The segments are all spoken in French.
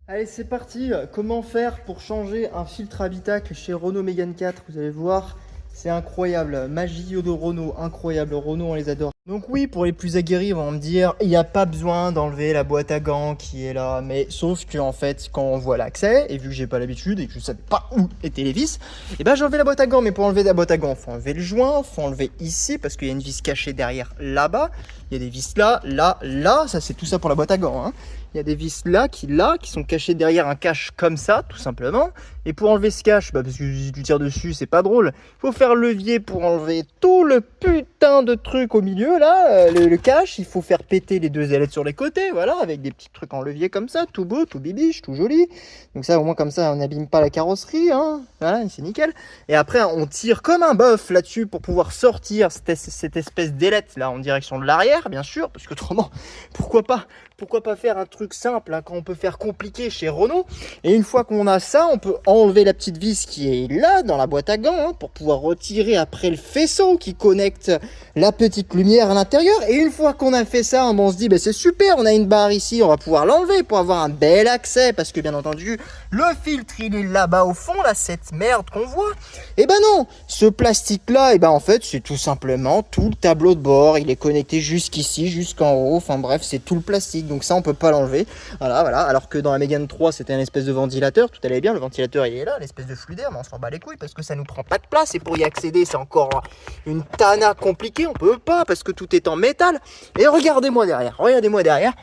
Allez, c'est parti. Comment faire pour changer un filtre habitacle chez Renault Mégane 4? Vous allez voir, c'est incroyable. Magie de Renault, incroyable. Renault, on les adore. Donc oui, pour les plus aguerris, ils vont me dire, il n'y a pas besoin d'enlever la boîte à gants qui est là. Mais sauf que en fait, quand on voit l'accès, et vu que j'ai pas l'habitude et que je sais pas où étaient les vis, et ben j'ai enlevé la boîte à gants. Mais pour enlever la boîte à gants, faut enlever le joint, faut enlever ici parce qu'il y a une vis cachée derrière là-bas. Il y a des vis là, là, là. Ça, c'est tout ça pour la boîte à gants, hein. Il y a des vis là qui sont cachées derrière un cache comme ça, tout simplement. Et pour enlever ce cache, parce que si tu tires dessus, c'est pas drôle. Il faut faire levier pour enlever tout le putain de truc au milieu, là, le cache. Il faut faire péter les deux ailettes sur les côtés, voilà, avec des petits trucs en levier comme ça, tout beau, tout bibiche, tout joli. Donc ça, au moins comme ça, on n'abîme pas la carrosserie, hein. Voilà, c'est nickel. Et après, on tire comme un bœuf là-dessus pour pouvoir sortir cette espèce d'ailette là en direction de l'arrière, bien sûr, parce que autrement, pourquoi pas faire un truc simple hein, quand on peut faire compliqué chez Renault. Et une fois qu'on a ça, on peut enlever la petite vis qui est là dans la boîte à gants hein, pour pouvoir retirer après le faisceau qui connecte la petite lumière à l'intérieur. Et une fois qu'on a fait ça, on se dit bah, c'est super, on a une barre ici, on va pouvoir l'enlever pour avoir un bel accès parce que bien entendu le filtre il est là-bas au fond, là cette merde qu'on voit. Et ben non, ce plastique là, et ben en fait c'est tout simplement tout le tableau de bord, il est connecté jusqu'ici, jusqu'en haut, enfin bref c'est tout le plastique. Donc ça on peut pas l'enlever, voilà, alors que dans la Mégane 3 c'était un espèce de ventilateur, tout allait bien, le ventilateur il est là, l'espèce de flux d'air, mais on s'en bat les couilles parce que ça nous prend pas de place et pour y accéder c'est encore une tana compliquée, on peut pas parce que tout est en métal. Et regardez-moi derrière,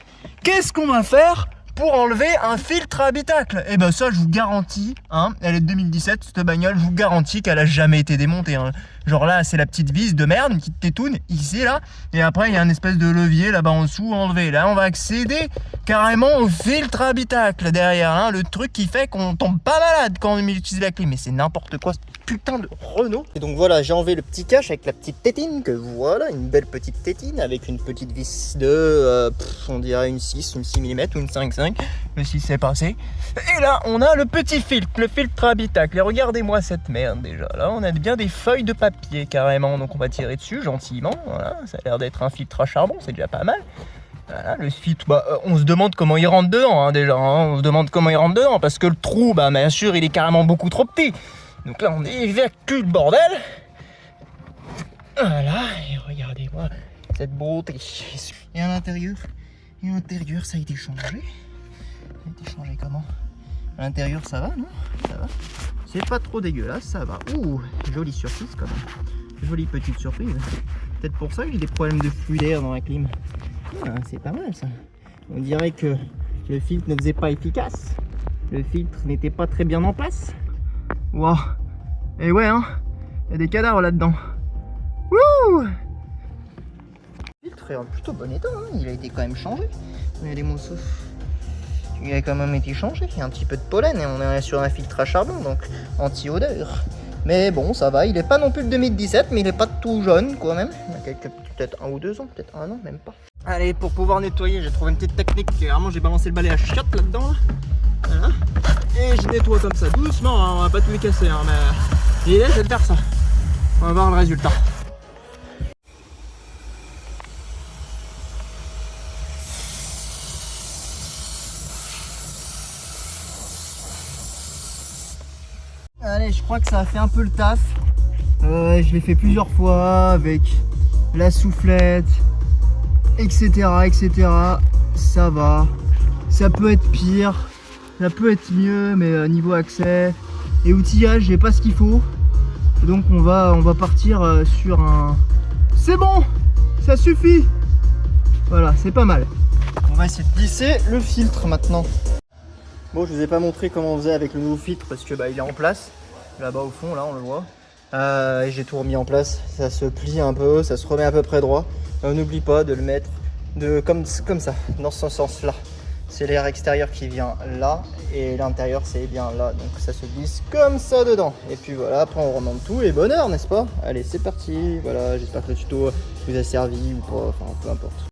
qu'est-ce qu'on va faire pour enlever un filtre habitacle? Et ben ça je vous garantis, hein, elle est de 2017 cette bagnole, je vous garantis qu'elle a jamais été démontée hein. Genre là c'est la petite vis de merde, une petite tétoune ici là, et après il y a un espèce de levier là-bas en dessous enlevé. Là on va accéder carrément au filtre habitacle derrière, hein, le truc qui fait qu'on tombe pas malade quand on utilise la clim. Mais c'est n'importe quoi, putain de Renault. Et donc voilà, j'ai enlevé le petit cache avec la petite tétine, que voilà, une belle petite tétine avec une petite vis de, on dirait une 6 mm ou une 5,5. Le 6 c'est passé. Et là, on a le petit filtre, le filtre habitacle. Et regardez-moi cette merde déjà. Là, on a bien des feuilles de papier carrément. Donc on va tirer dessus gentiment. Voilà, ça a l'air d'être un filtre à charbon, c'est déjà pas mal. Voilà, le filtre, on se demande comment il rentre dedans hein, déjà. Hein, on se demande comment il rentre dedans parce que le trou, bien sûr, il est carrément beaucoup trop petit. Donc là, on évacue le bordel. Voilà, et regardez-moi cette beauté. Et à l'intérieur, ça a été changé. Ça a été changé comment? À l'intérieur, ça va, non? Ça va. C'est pas trop dégueulasse, ça va. Ouh, jolie surprise quand même. Jolie petite surprise. Peut-être pour ça que j'ai des problèmes de flux d'air dans la clim. Ah, c'est pas mal ça. On dirait que le filtre ne faisait pas efficace. Le filtre n'était pas très bien en place. Waouh. Et ouais, hein, il y a des cadavres là-dedans. Wouh. Le filtre est en plutôt bon état, hein. Il a été quand même changé. Regardez mon souffle. Il a quand même été changé. Il y a un petit peu de pollen et on est sur un filtre à charbon, donc anti-odeur. Mais bon, ça va. Il est pas non plus de 2017, mais il est pas tout jaune quand même. Il y a quelques, peut-être 1 ou 2 ans, peut-être 1 an, même pas. Allez, pour pouvoir nettoyer, j'ai trouvé une petite technique. Vraiment, j'ai balancé le balai à chiottes là-dedans. Là. Voilà. Et je nettoie comme ça, doucement, hein, on va pas tout les casser, hein, mais l'idée c'est de faire ça. On va voir le résultat. Allez, je crois que ça a fait un peu le taf. Je l'ai fait plusieurs fois avec la soufflette, etc., etc. Ça va. Ça peut être pire. Ça peut être mieux, mais niveau accès et outillage, j'ai pas ce qu'il faut. Donc on va partir sur un... C'est bon, ça suffit. Voilà, c'est pas mal. On va essayer de glisser le filtre maintenant. Bon, je vous ai pas montré comment on faisait avec le nouveau filtre parce que il est en place. Là-bas au fond, là on le voit. J'ai tout remis en place. Ça se plie un peu, ça se remet à peu près droit. On n'oublie pas de le mettre comme ça, dans ce sens-là. C'est l'air extérieur qui vient là et l'intérieur c'est bien là, donc ça se glisse comme ça dedans. Et puis voilà, après on remonte tout et bonheur, n'est-ce pas? Allez, c'est parti. Voilà, j'espère que le tuto vous a servi ou pas, enfin peu importe.